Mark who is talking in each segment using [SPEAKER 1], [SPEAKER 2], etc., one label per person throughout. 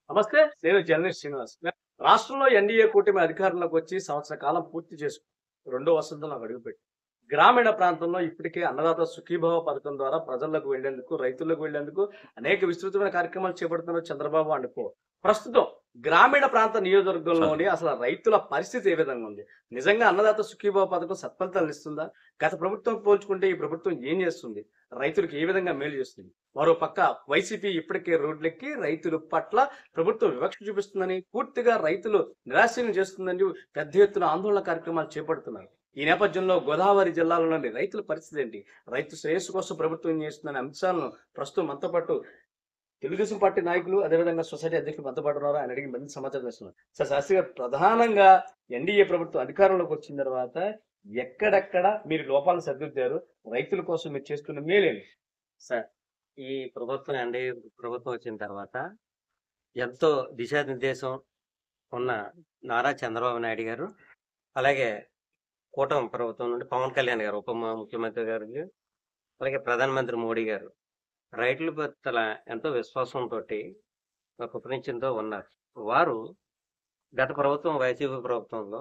[SPEAKER 1] నమస్తే. నేను జర్నలిస్ట్ శ్రీనివాస్. రాష్ట్రంలో ఎన్డీఏ కూటమి అధికారంలోకి వచ్చి సంవత్సర కాలం పూర్తి చేసుకుంది. రెండో వసంతంలోకి అడుగుపెట్టి గ్రామీణ ప్రాంతంలో ఇప్పటికే అన్నదాత సుఖీభవ పథకం ద్వారా ప్రజలకు వెళ్లేందుకు, రైతులకు వెళ్లేందుకు అనేక విస్తృతమైన కార్యక్రమాలు చేపడుతున్నారు చంద్రబాబు అనుకో. ప్రస్తుతం గ్రామీణ ప్రాంత
[SPEAKER 2] సార్
[SPEAKER 1] నియోజకవర్గంలోని అసలు రైతుల పరిస్థితి ఏ విధంగా ఉంది? నిజంగా అన్నదాత సుఖీభవ పథకం సత్ఫలితాలు ఇస్తుందా? గత ప్రభుత్వం పోల్చుకుంటే ఈ ప్రభుత్వం ఏం చేస్తుంది? రైతులకు ఏ విధంగా మేలు చేస్తుంది? మరో పక్క వైసీపీ ఇప్పటికే రోడ్లెక్కి రైతుల పట్ల ప్రభుత్వం వివక్ష చూపిస్తుందని, పూర్తిగా రైతులు నిరాశనం చేస్తుందని పెద్ద ఎత్తున ఆందోళన కార్యక్రమాలు చేపడుతున్నారు. ఈ నేపథ్యంలో గోదావరి జిల్లాలోని రైతుల పరిస్థితి ఏంటి? రైతు శ్రేయస్సు కోసం ప్రభుత్వం ఏం చేస్తుందనే అంశాలను ప్రస్తుతం మనతో పాటు తెలుగుదేశం పార్టీ నాయకులు, అదేవిధంగా సొసైటీ అధ్యక్షులు మనతో పాటు ఉన్నారు. ఆయన అడిగి మంచి సమాచారం ఇస్తున్నారు. సార్, శాస్త్రి గారు, ప్రధానంగా ఎన్డీఏ ప్రభుత్వం అధికారంలోకి వచ్చిన తర్వాత ఎక్కడెక్కడ మీరు లోపాలను సరిదిద్దారు? రైతుల కోసం మీరు చేస్తున్న మేలేంటి?
[SPEAKER 2] సార్ ఈ ప్రభుత్వం ప్రభుత్వం వచ్చిన తర్వాత ఎంతో దిశానిర్దేశం ఉన్న నారా చంద్రబాబు నాయుడు గారు, అలాగే కూటమి ప్రభుత్వం నుండి పవన్ కళ్యాణ్ గారు, ముఖ్యమంత్రి గారు, అలాగే ప్రధానమంత్రి మోడీ గారు రైతుల పట్ల ఎంతో విశ్వాసంతో, కృతనిశ్చయంతో ఉన్నారు. వారు గత ప్రభుత్వం వైసీపీ ప్రభుత్వంలో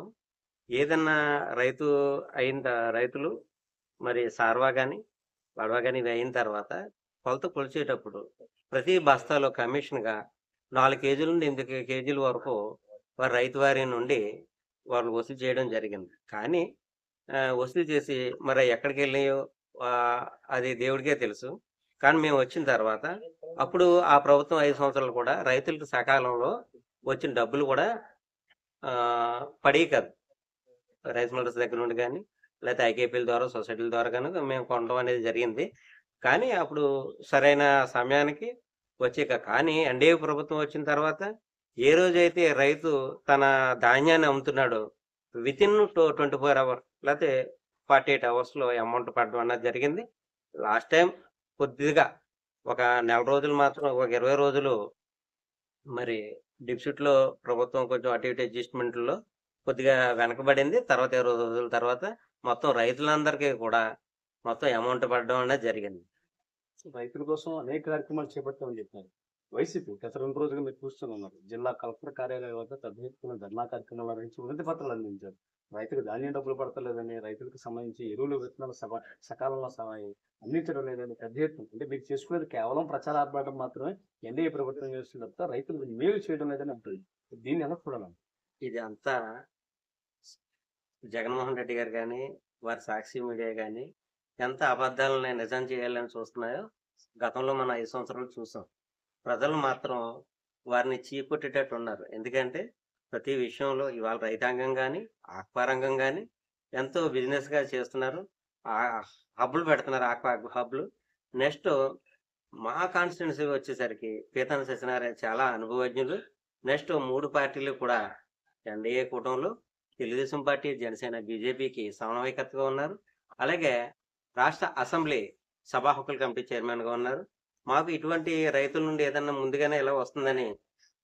[SPEAKER 2] ఏదన్నా రైతులు మరి సార్వా కానీ వడవా కానీ ఇవి అయిన తర్వాత కొలత కొలిచేటప్పుడు ప్రతి బస్తాలో కమిషన్గా 4 కేజీల నుండి 8 కేజీల వరకు వారు రైతు వారి నుండి వాళ్ళు వసూలు చేయడం జరిగింది. కానీ వసూలు చేసి మరి ఎక్కడికి వెళ్ళాయో అది దేవుడికే తెలుసు. కానీ మేము వచ్చిన తర్వాత అప్పుడు ఆ ప్రభుత్వం 5 సంవత్సరాలు కూడా రైతులకు సకాలంలో వచ్చిన డబ్బులు కూడా పడి కాదు. రైస్ మిల్లర్స్ దగ్గర నుండి కానీ లేకపోతే ఐకేపీల ద్వారా, సొసైటీల ద్వారా కానీ మేము కొనడం అనేది జరిగింది. కానీ అప్పుడు సరైన సమయానికి కానీ ఎన్డీఏ ప్రభుత్వం వచ్చిన తర్వాత ఏ రోజైతే రైతు తన ధాన్యాన్ని అమ్ముతున్నాడో వితిన్ 24 అవర్స్ లేకపోతే 48 అవర్స్లో అమౌంట్ పడడం అన్నది జరిగింది. లాస్ట్ టైం కొద్దిగా ఒక నెల రోజులు మాత్రం, ఒక 20 రోజులు మరి డిప్యూటీలో ప్రభుత్వం కొంచెం అటు ఇటు అడ్జస్ట్మెంట్లో కొద్దిగా వెనకబడింది. తర్వాత 20 రోజుల తర్వాత మొత్తం రైతులందరికీ కూడా మొత్తం అమౌంట్ పడడం అనేది జరిగింది.
[SPEAKER 1] రైతుల కోసం అనేక కార్యక్రమాలు చేపట్టామని చెప్పారు. వైసీపీ గత 2 రోజులుగా మీరు చూస్తూనే ఉన్నారు. జిల్లా కలెక్టర్ కార్యాలయం వద్ద పెద్ద ఎత్తున ధర్నా కార్యక్రమాలు నిర్వహించి వినతి పత్రాలు అందించారు. రైతులకు ధాన్యం డబ్బులు పడతలేదని, రైతులకు సంబంధించి ఎరువులు, విత్తనాలు సకాలంలో అందించడం లేదని పెద్ద ఎత్తున, అంటే మీరు చేసుకునేది కేవలం ప్రచార ఆర్భాటం మాత్రమే. ఎన్డీఏ ప్రభుత్వం చేస్తున్న తప్ప రైతులకు మేలు చేయడం లేదని అంటుంది. దీన్ని ఎలా చూడాలి?
[SPEAKER 2] ఇది అంతా జగన్మోహన్ రెడ్డి గారు కానీ, వారి సాక్షి మీడియా కానీ ఎంత అబద్ధాలని నిజం చేయాలని చూస్తున్నాయో గతంలో మనం 5 సంవత్సరాలు చూసాం. ప్రజలు మాత్రం వారిని చీకొట్టేటట్టు ఉన్నారు. ఎందుకంటే ప్రతి విషయంలో ఇవాళ రైతాంగం కానీ, ఆక్వా రంగం కానీ ఎంతో బిజినెస్గా చేస్తున్నారు. హబ్బులు పెడుతున్నారు, ఆక్వా హబ్బులు. నెక్స్ట్ మా కాన్స్టిట్యున్సీ వచ్చేసరికి పీతాని సత్యనారాయణ చాలా అనుభవజ్ఞులు. నెక్స్ట్ 3 పార్టీలు కూడా ఎన్డీఏ కూటమిలో తెలుగుదేశం పార్టీ, జనసేన, బీజేపీకి సమన్వయకర్తగా ఉన్నారు. అలాగే రాష్ట్ర అసెంబ్లీ సభా హక్కుల కమిటీ చైర్మన్గా ఉన్నారు. మాకు ఇటువంటి రైతుల నుండి ఏదన్నా ముందుగానే ఇలా వస్తుందని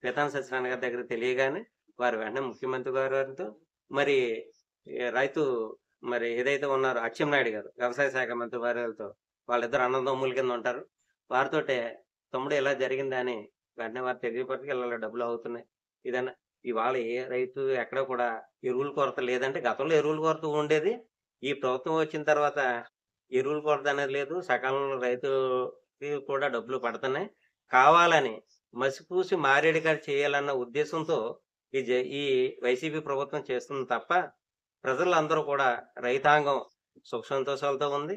[SPEAKER 2] పీతాని సత్యనారాయణ గారి దగ్గర తెలియగానే వారు వెంటనే ముఖ్యమంత్రి గారితో మరి రైతు మరి ఏదైతే ఉన్నారో అచ్చెన్నాయుడు గారు, వ్యవసాయ శాఖ మంత్రి వారితో, వాళ్ళిద్దరు అన్నదమ్ముల కింద ఉంటారు. వారితోటే తమ్ముడు ఇలా జరిగిందని వెంటనే వారు తెలియపరికి ఇలా డబ్బులు అవుతున్నాయి. ఇదన్నా ఇవాళ ఏ రైతు ఎక్కడ కూడా ఎరువుల కొరత లేదంటే, గతంలో ఎరువుల కొరత ఉండేది. ఈ ప్రభుత్వం వచ్చిన తర్వాత ఎరువుల కొరత అనేది లేదు. సకాలంలో రైతుకి కూడా డబ్బులు పడుతున్నాయి. కావాలని మసిపూసి మారేడుకాయ చేయాలన్న ఉద్దేశంతో ఈ వైసీపీ ప్రభుత్వం చేస్తుంది తప్ప ప్రజలందరూ కూడా రైతాంగం సుఖ సంతోషాలతో ఉంది.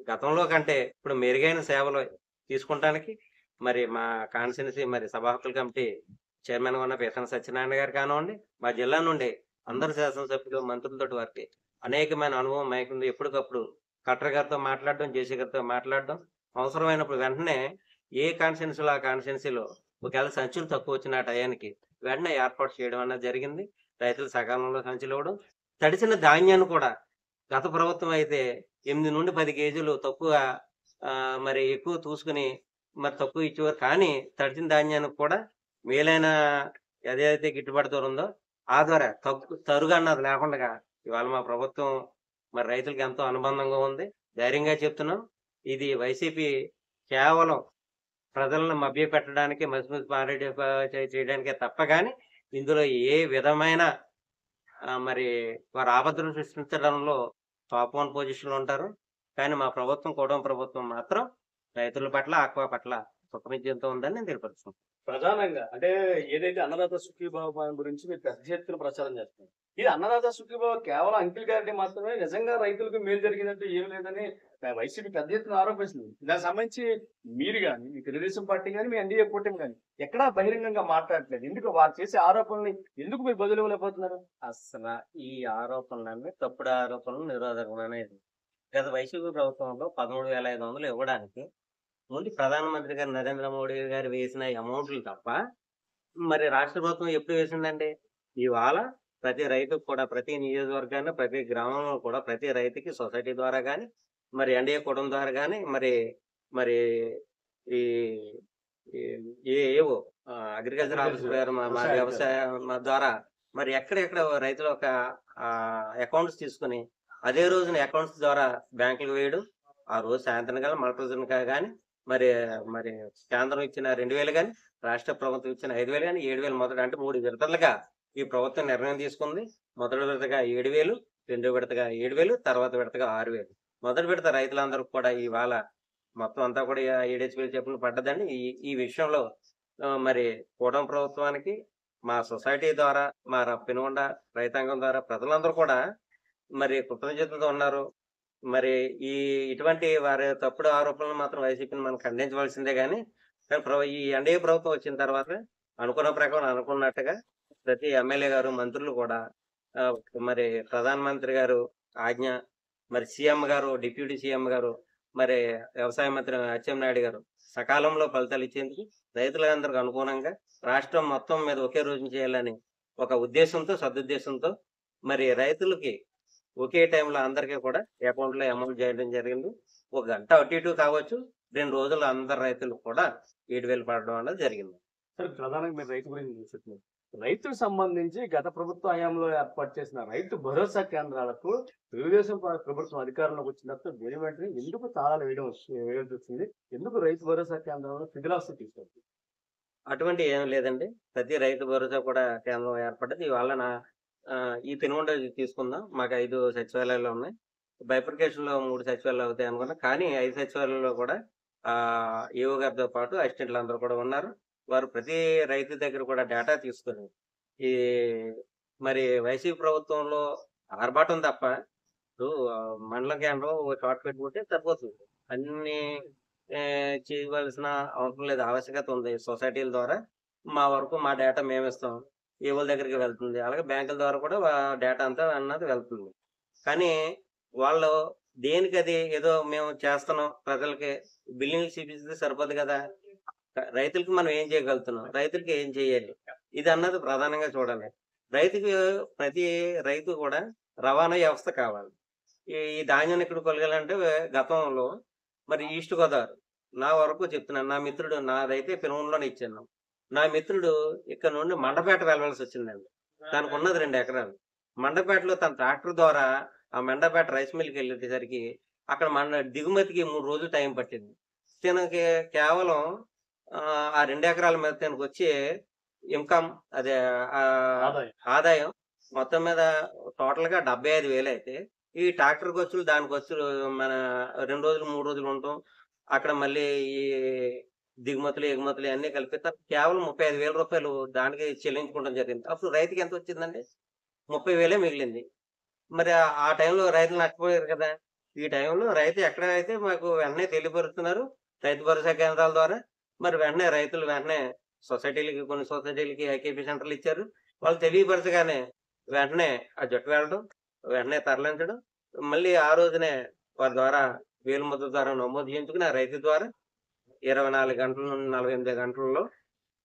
[SPEAKER 2] గతంలో కంటే ఇప్పుడు మెరుగైన సేవలు తీసుకుంటానికి మరి మా కాన్స్టిట్యున్సీ మరి సభా హక్కుల కమిటీ చైర్మన్ ఉన్న పీతాని సత్యనారాయణ గారు కానివ్వండి, మా జిల్లా నుండి అందరు శాసనసభ్యులు, మంత్రులతో వారికి అనేకమైన అనుభవం మైకుంది. ఎప్పటికప్పుడు కలెక్టర్ గారితో మాట్లాడడం, జేసీ గారితో మాట్లాడడం, అవసరమైనప్పుడు వెంటనే ఏ కాన్స్టిట్యున్సీలో ఆ కాన్స్టిట్యున్సీలో ఒకవేళ సంచులు తక్కువ వచ్చిన టయానికి వెంటనే ఏర్పాటు చేయడం అన్నది జరిగింది. రైతులు సకాలంలో సంచులు ఇవ్వడం, తడిసిన ధాన్యాన్ని కూడా గత ప్రభుత్వం అయితే 8 నుండి 10 కేజీలు తక్కువ మరి ఎక్కువ చూసుకుని మరి తక్కువ ఇచ్చేవారు. కానీ తడిసిన ధాన్యానికి కూడా మేలైన ఏదైతే గిట్టుబాటు ధర ఉందో ఆ ద్వారా తరుగు అన్నది లేకుండా ఇవాళ మా ప్రభుత్వం మరి రైతులకు ఎంతో అనుబంధంగా ఉంది. ధైర్యంగా చెప్తున్నాం, ఇది వైసీపీ కేవలం ప్రజలను మభ్య పెట్టడానికి మసిమసి మారేడు చేయడానికే తప్ప గాని ఇందులో ఏ విధమైన మరి వారు ఆపదను సృష్టించడంలో టాప్ 1 పొజిషన్ లో ఉంటారు. కానీ మా ప్రభుత్వం కూటమి ప్రభుత్వం మాత్రం రైతుల పట్ల ఆక్వా పట్ల సుఖమిద్యంతో ఉందని నేను తెలియపరుస్తున్నాను.
[SPEAKER 1] ప్రధానంగా అంటే ఏదైతే అన్నదాత సుఖీభావ పథకం గురించి మీరు పెద్ద ఎత్తున ప్రచారం చేస్తున్నారు. ఇది అన్నదాత సుఖీభావ కేవలం అంకిల్ గారికి మాత్రమే, నిజంగా రైతులకు మేలు జరిగినట్టు ఏమి లేదని వైసీపీ పెద్ద ఎత్తున ఆరోపిస్తుంది. దానికి సంబంధించి మీరు కానీ, మీ తెలుగుదేశం పార్టీ కానీ, మీ ఎన్డీఏ కూటమి కానీ ఎక్కడా బహిరంగంగా మాట్లాడట్లేదు. ఎందుకు వారు చేసే ఆరోపణల్ని ఎందుకు మీరు బదులు ఇవ్వలేకపోతున్నారు?
[SPEAKER 2] అసలు ఈ ఆరోపణలన్నీ తప్పుడు ఆరోపణలు నిరోధకమైనది. గత వైసీపీ ప్రభుత్వంలో 13,500 ఇవ్వడానికి ముందు ప్రధానమంత్రి గారు నరేంద్ర మోడీ గారు వేసిన అమౌంట్లు తప్ప మరి రాష్ట్ర ప్రభుత్వం ఎప్పుడు వేసిందండి? ఇవాళ ప్రతి రైతుకు కూడా, ప్రతి నియోజకవర్గాన్ని, ప్రతి గ్రామంలో కూడా ప్రతి రైతుకి సొసైటీ ద్వారా కానీ, మరి ఎన్డీఏ కూటమి ద్వారా కానీ, మరి మరి ఈ ఏవో అగ్రికల్చర్ ఆఫీసర్ గారు మా వ్యవసాయ ద్వారా మరి ఎక్కడెక్కడ రైతుల యొక్క అకౌంట్స్ తీసుకుని అదే రోజున అకౌంట్స్ ద్వారా బ్యాంకులకు వేయడం, ఆ రోజు సాయంత్రం కానీ మల్ప్రజన్ కానీ మరి మరి కేంద్రం ఇచ్చిన 2,000 కానీ, రాష్ట్ర ప్రభుత్వం ఇచ్చిన 5,000 కానీ, 7,000 మొదట అంటే 3 విడతలుగా ఈ ప్రభుత్వం నిర్ణయం తీసుకుంది. మొదటి విడతగా 7,000, రెండో విడతగా 7,000, తర్వాత విడతగా 6,000. మొదటి విడత రైతులందరూ కూడా ఇవాళ మొత్తం అంతా కూడా 7 HP చెప్పులు పడ్డదండి. ఈ విషయంలో మరి కూటమి ప్రభుత్వానికి మా సొసైటీ ద్వారా, మా పెనుగొండ రైతాంగం ద్వారా ప్రజలందరూ కూడా మరి కృతజ్ఞతతో ఉన్నారు. మరి ఇటువంటి వారి తప్పుడు ఆరోపణలు మాత్రం వైసీపీని మనం ఖండించవలసిందే కానీ ఈ ఎన్డీఏ ప్రభుత్వం వచ్చిన తర్వాత అనుకున్న ప్రకారం అనుకున్నట్టుగా ప్రతి ఎమ్మెల్యే గారు, మంత్రులు కూడా మరి ప్రధానమంత్రి గారు ఆజ్ఞ, మరి సీఎం గారు, డిప్యూటీ సీఎం గారు, మరి వ్యవసాయ మంత్రి అచ్చెన్నాయుడు గారు సకాలంలో ఫలితాలు ఇచ్చేందుకు రైతులందరికీ అనుగుణంగా రాష్ట్రం మొత్తం మీద ఒకే రోజు చేయాలని ఒక ఉద్దేశంతో, సదుద్దేశంతో మరి రైతులకి ఒకే టైంలో అందరికీ కూడా అకౌంట్ లో అమౌంట్ చేయడం జరిగింది. 1 గంట అటు ఇటు కావచ్చు, 2 రోజులు అందరు రైతులు కూడా 7,000 పడడం అనేది జరిగింది.
[SPEAKER 1] సరే, ప్రధానంగా మీరు రైతు గురించి చూస్తున్నారు. రైతులకు సంబంధించి గత ప్రభుత్వ హయాంలో ఏర్పాటు చేసిన రైతు భరోసా కేంద్రాలకు తెలుగుదేశం ప్రభుత్వం అధికారంలోకి వచ్చిన తర్వాత వెంటనే ఎందుకు తాళాలు వేయాల్సి వచ్చింది? ఎందుకు రైతు భరోసా కేంద్రంలో ఫిజిలాసీ తీసుకొచ్చింది?
[SPEAKER 2] అటువంటి ఏం లేదండి. ప్రతి రైతు భరోసా కూడా కేంద్రం ఏర్పడ్డది. ఇవాళ ఈ పెనుగొండ తీసుకుందాం. మాకు 5 సచివాలయాలు ఉన్నాయి. బైఫర్కేషన్ లో 3 సచివాలయాలు అవుతాయి అనుకున్నా. కానీ 5 సచివాలయాల్లో కూడా ఏఓ గారితో పాటు అసిస్టెంట్లు అందరూ కూడా ఉన్నారు. వారు ప్రతి రైతు దగ్గర కూడా డేటా తీసుకొని ఈ మరి వైసీపీ ప్రభుత్వంలో ఆర్భాటం తప్ప మండల కేంద్రం ఒక చోట పెట్టుకుంటే సరిపోతుంది. అన్ని చేయవలసిన అవసరం లేదు, ఆవశ్యకత ఉంది. సొసైటీల ద్వారా మా వరకు మా డేటా మేము ఇస్తాం, ఏఓల దగ్గరికి వెళ్తుంది. అలాగే బ్యాంకుల ద్వారా కూడా డేటా అంతా అన్నది వెళ్తుంది. కానీ వాళ్ళు దేనికది ఏదో మేము చేస్తున్నాం, ప్రజలకి బిల్లింగ్ చూపిస్తే సరిపోదు కదా. రైతులకి మనం ఏం చేయగలుగుతున్నాం, రైతులకి ఏం చేయాలి, ఇది అన్నది ప్రధానంగా చూడాలి. రైతుకి ప్రతి రైతు కూడా రవాణా వ్యవస్థ కావాలి. ఈ ధాన్యాన్ని ఇక్కడ కొలగాలంటే గతంలో మరి ఈస్ట్ గోదావరి నా వరకు చెప్తున్నాను, నా మిత్రుడు, నాదైతే పెనుగొండలోనే ఇచ్చాను. నా మిత్రుడు ఇక్కడ నుండి మండపేట వెళ్ళవలసి వచ్చిందండి. తనకు ఉన్నది 2 ఎకరాలు. మండపేటలో తన ట్రాక్టర్ ద్వారా ఆ మండపేట రైస్ మిల్కి వెళ్ళేసరికి అక్కడ దిగుమతికి 3 రోజులు టైం పట్టింది. తనకి కేవలం ఆ 2 ఎకరాల మీద తనకు వచ్చే ఇన్కమ్, అదే ఆదాయం మొత్తం మీద టోటల్ గా 75,000 అయితే ఈ ట్రాక్టర్ ఖర్చులు, దాని ఖర్చులు మన 2 రోజులు 3 రోజులు ఉంటాం అక్కడ, మళ్ళీ ఈ దిగుమతులు ఎగుమతులు అన్ని కలిపి కేవలం 35,000 రూపాయలు దానికి చెల్లించుకోవడం జరిగింది. అప్పుడు రైతుకి ఎంత వచ్చిందండి? 30,000 మిగిలింది. మరి ఆ టైంలో రైతులు నష్టపోయారు కదా. ఈ టైంలో రైతు ఎక్కడైతే మాకు వెంటనే తెలియపరుస్తున్నారు రైతు భరోసా కేంద్రాల ద్వారా. మరి వెంటనే రైతులు వెంటనే సొసైటీలకి, కొన్ని సొసైటీలకి ఐకేపీ సెంటర్లు ఇచ్చారు. వాళ్ళు తెలియపరచగానే వెంటనే ఆ జట్టు వెళ్ళడం, వెంటనే తరలించడం, మళ్ళీ ఆ రోజునే వారి ద్వారా వేలుముద్ర ద్వారా నమోదు చేయించుకుని ఆ రైతు ద్వారా 24 గంటల నుండి 48 గంటలలో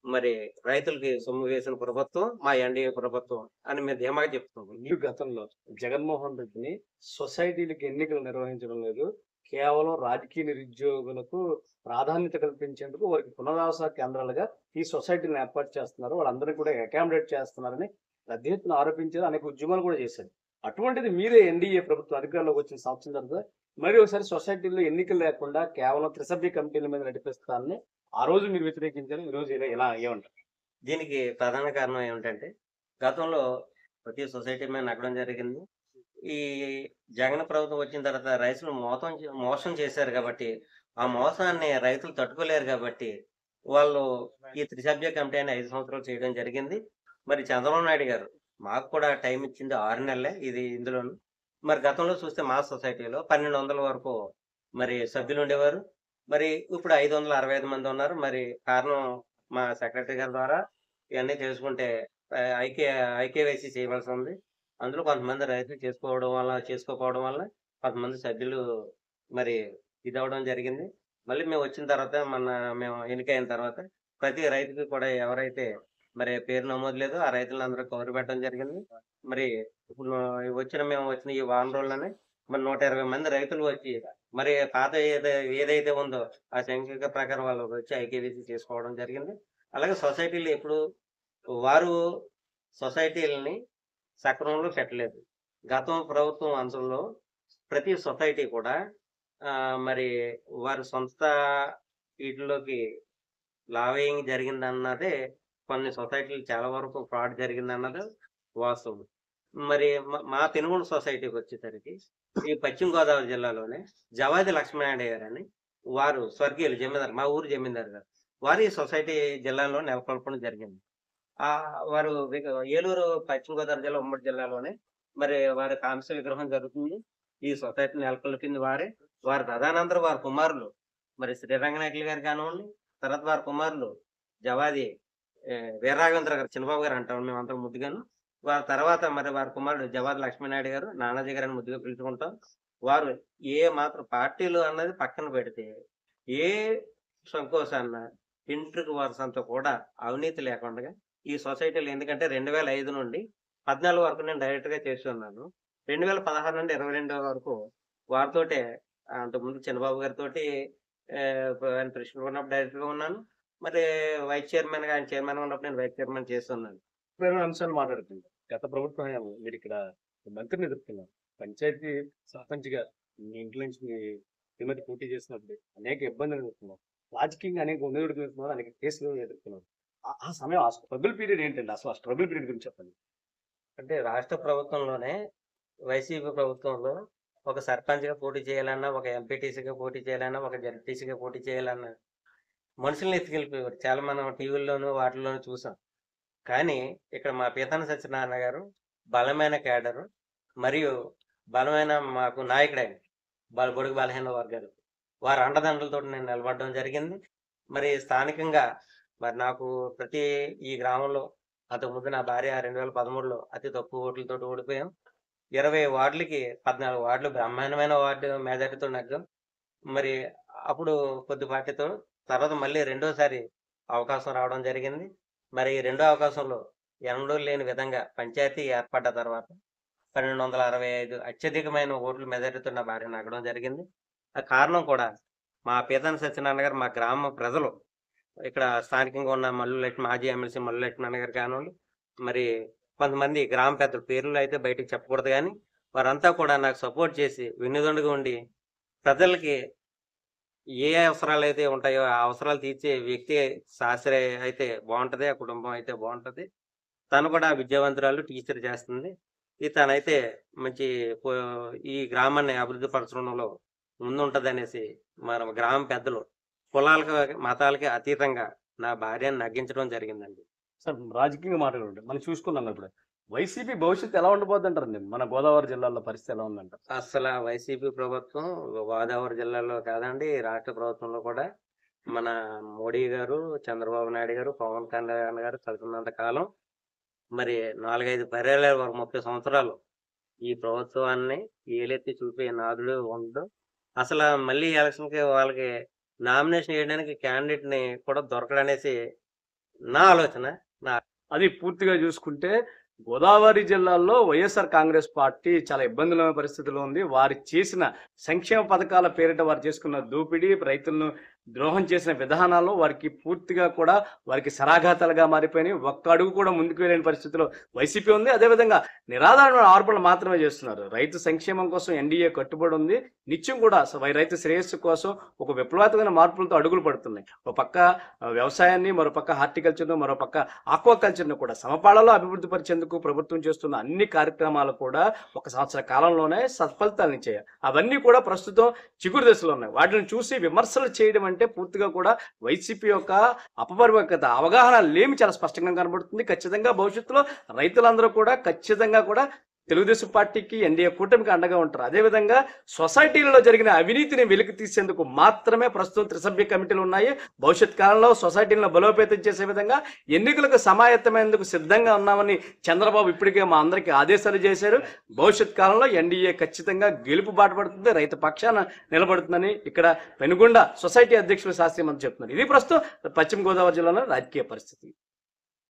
[SPEAKER 2] మరి రైతులకి సొమ్ము వేసిన ప్రభుత్వం మా ఎన్డీఏ ప్రభుత్వం అని మేము ధీమాగా చెప్తున్నాం.
[SPEAKER 1] ఈ గతంలో జగన్మోహన్ రెడ్డిని సొసైటీలకు ఎన్నికలు నిర్వహించడం లేదు, కేవలం రాజకీయ నిరుద్యోగులకు ప్రాధాన్యత కల్పించేందుకు వారికి పునరావాస కేంద్రాలుగా ఈ సొసైటీని ఏర్పాటు చేస్తున్నారు, వాళ్ళందరినీ కూడా అకామిడేట్ చేస్తున్నారని పెద్ద ఎత్తున ఆరోపించారు. అనేక ఉద్యమాలు కూడా చేశారు. అటువంటిది మీరే ఎన్డీఏ ప్రభుత్వం అధికారంలోకి వచ్చిన సంవత్సరం తర్వాత మరి ఒకసారి సొసైటీలో ఎన్నికలు లేకుండా కేవలం త్రిసభ్య కమిటీల మీద నడిపిస్తానని ఆ రోజు మీరు వ్యతిరేకించారు, ఈ రోజు ఇలా ఏమంటారు?
[SPEAKER 2] దీనికి ప్రధాన కారణం ఏమిటంటే గతంలో ప్రతి సొసైటీ మీద నగ్గడం జరిగింది. ఈ జగన్ ప్రభుత్వం వచ్చిన తర్వాత రైతులు మోసం చేశారు కాబట్టి ఆ మోసాన్ని రైతులు తట్టుకోలేరు కాబట్టి వాళ్ళు ఈ త్రిసభ్య కమిటీ అని 5 సంవత్సరాలు చేయడం జరిగింది. మరి చంద్రబాబు నాయుడు గారు మాకు కూడా టైం ఇచ్చింది 6 నెలలే ఇది ఇందులోను. మరి గతంలో చూస్తే మా సొసైటీలో 1200 వరకు మరి సభ్యులు ఉండేవారు. మరి ఇప్పుడు 565 మంది ఉన్నారు. మరి కారణం మా సెక్రటరీ గారి ద్వారా ఇవన్నీ చేసుకుంటే ఐకేవైసీ చేయవలసి ఉంది. అందులో కొంతమంది రైతులు చేసుకోకపోవడం వల్ల కొంతమంది సభ్యులు మరి ఇదవడం జరిగింది. మళ్ళీ మేము వచ్చిన తర్వాత మేము ఎన్నికైన తర్వాత ప్రతి రైతుకి కూడా ఎవరైతే మరి పేరు నమోదు లేదో ఆ రైతులందరూ కౌరు పెట్టడం జరిగింది. మరి ఇప్పుడు మేము వచ్చిన ఈ వారం రోజుల్లోనే మరి 120 మంది రైతులు వచ్చి మరి పాత ఏదైతే ఉందో ఆ సంఖ్య ప్రకారం వాళ్ళు వచ్చి ఐకేవీసీ చేసుకోవడం జరిగింది. అలాగే సొసైటీలు ఎప్పుడు వారు సొసైటీలని సక్రమంలో పెట్టలేదు. గతం ప్రభుత్వం అంశంలో ప్రతి సొసైటీ కూడా మరి వారి సొంత వీటిలోకి లావేయింగ్ జరిగిందన్నదే కొన్ని సొసైటీలు చాలా వరకు ఫ్రాడ్ జరిగిందన్నది వాస్తవం. మరి మా పెనుగొండ సొసైటీకి వచ్చేసరికి ఈ పశ్చిమ గోదావరి జిల్లాలోనే జవాది లక్ష్మీనాయుడు గారని వారు స్వర్గీయులు జమీందారు, మా ఊరు జమీందారు గారు, వారి సొసైటీ జిల్లాలో నెలకొల్పడం జరిగింది. వారు ఏలూరు పశ్చిమ గోదావరి జిల్లా ఉమ్మడి జిల్లాలోనే మరి వారి కాంస్య విగ్రహం జరుగుతుంది. ఈ సొసైటీ నెలకొల్పింది వారి తదనంతరం వారి కుమారులు మరి శ్రీరంగనాయకులు గారు కానివ్వండి, తర్వాత వారి కుమారులు జవాది వీరరాఘవేంద్ర గారు, చిన్నబాబు గారు అంటాం మేమంతా ముద్దుగాను. వారి తర్వాత మరి వారి కుమారుడు జవాది లక్ష్మీనాయుడు గారు, నానాజీ గారిని ముద్దుగా పిలుచుకుంటాం. వారు ఏ మాత్రం పార్టీలు అన్నది పక్కన పెడితే ఏ సంకోసాన్న ఇంటికి వరుసంతా కూడా అవినీతి లేకుండా ఈ సొసైటీలు, ఎందుకంటే 2005 నుండి 14 వరకు నేను డైరెక్ట్ గా చేసి ఉన్నాను. 2016 నుండి 22 వరకు వారితోటే, అంతకుముందు చిన్నబాబు గారితో ఆయన ప్రెసిడెంట్ ఉన్నప్పుడు డైరెక్ట్ గా ఉన్నాను. మరి వైస్ చైర్మన్ గా ఆయన చైర్మన్ ఉన్నప్పుడు నేను వైస్ చైర్మన్ చేస్తున్నాను.
[SPEAKER 1] అంశాలు మాట్లాడుతుంది. గత ప్రభుత్వం మీరు ఇక్కడ మంత్రిని ఎదుర్కొన్నారు, పంచాయతీ సర్పంచ్ గా మీ ఇంట్లో నుంచి శ్రీమతి పోటీ చేసినప్పుడు అనేక ఇబ్బందులు ఎదుర్కొన్నారు, రాజకీయంగా అనేక ఒత్తిడులు ఎదుర్కొన్నారు, అనేక కేసులు ఎదుర్కొన్నారు. ఆ సమయం, ఆ స్ట్రగుల్ పీరియడ్ ఏంటండి? అసలు ఆ స్ట్రగుల్ పీరియడ్ గురించి చెప్పండి.
[SPEAKER 2] అంటే రాష్ట్ర ప్రభుత్వంలోనే వైసీపీ ప్రభుత్వంలో ఒక సర్పంచ్ గా పోటీ చేయాలన్నా, ఒక ఎంపీటీసీగా పోటీ చేయాలన్నా, ఒక జడ్పీటీసీగా పోటీ చేయాలన్నా మనుషుల్ని ఎత్తుకెళ్ళిపోయారు. చాలా మనం టీవీల్లోనూ వాటిల్లోనూ చూసాం. కానీ ఇక్కడ మా పీతాన సత్యనారాయణ గారు బలమైన క్యాడరు మరియు బలమైన మాకు నాయకుడైన బడుగు బలహీన వర్గాలు వారి అండదండలతో నేను నిలబడడం జరిగింది. మరి స్థానికంగా మరి నాకు ప్రతి ఈ గ్రామంలో అంతకుముందు నా భార్య 2013లో అతి తక్కువ ఓట్లతో ఓడిపోయాం. 20 వార్డులకి 14 వార్డులు బ్రహ్మాండమైన వార్డు మెజార్టీతో నగ్గాం. మరి అప్పుడు కొద్ది పార్టీతో తర్వాత మళ్ళీ రెండోసారి అవకాశం రావడం జరిగింది. మరి ఈ రెండో అవకాశంలో ఎన్నడూ లేని విధంగా పంచాయతీ ఏర్పడ్డ తర్వాత 1265 అత్యధికమైన ఓట్లు మెజారిటీతో నా భార్య నగ్గడం జరిగింది. ఆ కారణం కూడా మా పీతాన సత్యనారాయణ గారు, మా గ్రామ ప్రజలు, ఇక్కడ స్థానికంగా ఉన్న మల్లు లక్ష్మి, మాజీ ఎమ్మెల్సీ మల్లు లక్ష్మణ గారు కానివ్వండి, మరి కొంతమంది గ్రామ పెద్దలు, పేర్లు అయితే బయటకు చెప్పకూడదు కానీ వారంతా కూడా నాకు సపోర్ట్ చేసి వెన్నుదండుగా ఉండి ప్రజలకి ఏ అవసరాలు అయితే ఉంటాయో ఆ అవసరాలు తీర్చే వ్యక్తి శాస్త్రి అయితే బాగుంటది, ఆ కుటుంబం అయితే బాగుంటది. తను కూడా విద్యావంతురాలు, టీచర్ చేస్తుంది. తనైతే మంచి ఈ గ్రామాన్ని అభివృద్ధి పరచడంలో ముందుంటది అనేసి మన గ్రామ పెద్దలు కులాలకు మతాలకి అతీతంగా నా భార్యను నగ్గించడం జరిగిందండి.
[SPEAKER 1] సార్, రాజకీయంగా మాట్లాడుకుంటే మనం చూసుకున్నాం ఇప్పుడు వైసీపీ భవిష్యత్తు ఎలా ఉండబోద్ది అంటారండి? మన గోదావరి జిల్లాలో పరిస్థితి ఎలా ఉందంట?
[SPEAKER 2] అసలు వైసీపీ ప్రభుత్వం గోదావరి జిల్లాలో కాదండి, రాష్ట్ర ప్రభుత్వంలో కూడా మన మోడీ గారు, చంద్రబాబు నాయుడు గారు, పవన్ కళ్యాణ్ గారు కలిసినంత కాలం మరి 4-5 పర్యాయాల వరకు 30 సంవత్సరాలు ఈ ప్రభుత్వాన్ని ఏలెత్తి చూపే నాదుడు ఉండడు. అసలు మళ్ళీ ఎలక్షన్కి వాళ్ళకి నామినేషన్ చేయడానికి క్యాండిడేట్ ని కూడా దొరకడనేసి నా ఆలోచన.
[SPEAKER 1] అది పూర్తిగా చూసుకుంటే గోదావరి జిల్లాలో వైఎస్ఆర్ కాంగ్రెస్ పార్టీ చాలా ఇబ్బందులైన పరిస్థితిలో ఉంది. వారు చేసిన సంక్షేమ పథకాల పేరిట వారు చేసుకున్న దోపిడీ, రైతులను ద్రోహం చేసిన విధానాల్లో వారికి పూర్తిగా కూడా వారికి శరాఘాతాలుగా మారిపోయినాయి. ఒక్క అడుగు కూడా ముందుకు వెళ్ళని పరిస్థితిలో వైసీపీ ఉంది. అదేవిధంగా నిరాధారమైన ఆరోపణలు మాత్రమే చేస్తున్నారు. రైతు సంక్షేమం కోసం ఎన్డీఏ కట్టుబడి ఉంది. నిత్యం కూడా రైతు శ్రేయస్సు కోసం ఒక విప్లవాత్మకమైన మార్పులతో అడుగులు పడుతున్నాయి. ఒక పక్క వ్యవసాయాన్ని, మరో పక్క హార్టికల్చర్ను, మరో పక్క ఆక్వాకల్చర్ను కూడా సమపాళలో అభివృద్ధి పరిచేందుకు ప్రభుత్వం చేస్తున్న అన్ని కార్యక్రమాలు కూడా 1 సంవత్సర కాలంలోనే సత్ఫలితాలను ఇచ్చాయి. అవన్నీ కూడా ప్రస్తుతం చిగురు దశలో ఉన్నాయి. వాటిని చూసి విమర్శలు చేయడం అంటే పూర్తిగా కూడా వైసీపీ యొక్క అపరిపక్వత, అవగాహన లేమి చాలా స్పష్టంగా కనబడుతుంది. ఖచ్చితంగా భవిష్యత్తులో రైతులందరూ కూడా ఖచ్చితంగా కూడా తెలుగుదేశం పార్టీకి, ఎన్డీఏ కూటమికి అండగా ఉంటారు. అదేవిధంగా సొసైటీలలో జరిగిన అవినీతిని వెలికి తీసేందుకు మాత్రమే ప్రస్తుతం త్రిసభ్య కమిటీలు ఉన్నాయి. భవిష్యత్ కాలంలో సొసైటీలను బలోపేతం చేసే విధంగా ఎన్నికలకు సమాయత్తమేందుకు సిద్ధంగా ఉన్నామని చంద్రబాబు ఇప్పటికే మా అందరికీ ఆదేశాలు చేశారు. భవిష్యత్ కాలంలో ఎన్డీఏ ఖచ్చితంగా గెలుపు బాటపడుతుంది, రైతు పక్షాన నిలబడుతుందని ఇక్కడ పెనుగొండ సొసైటీ అధ్యక్షులు శాస్త్రి మంత్రి చెప్తున్నారు. ఇది ప్రస్తుతం పశ్చిమ గోదావరి జిల్లాలో రాజకీయ పరిస్థితి.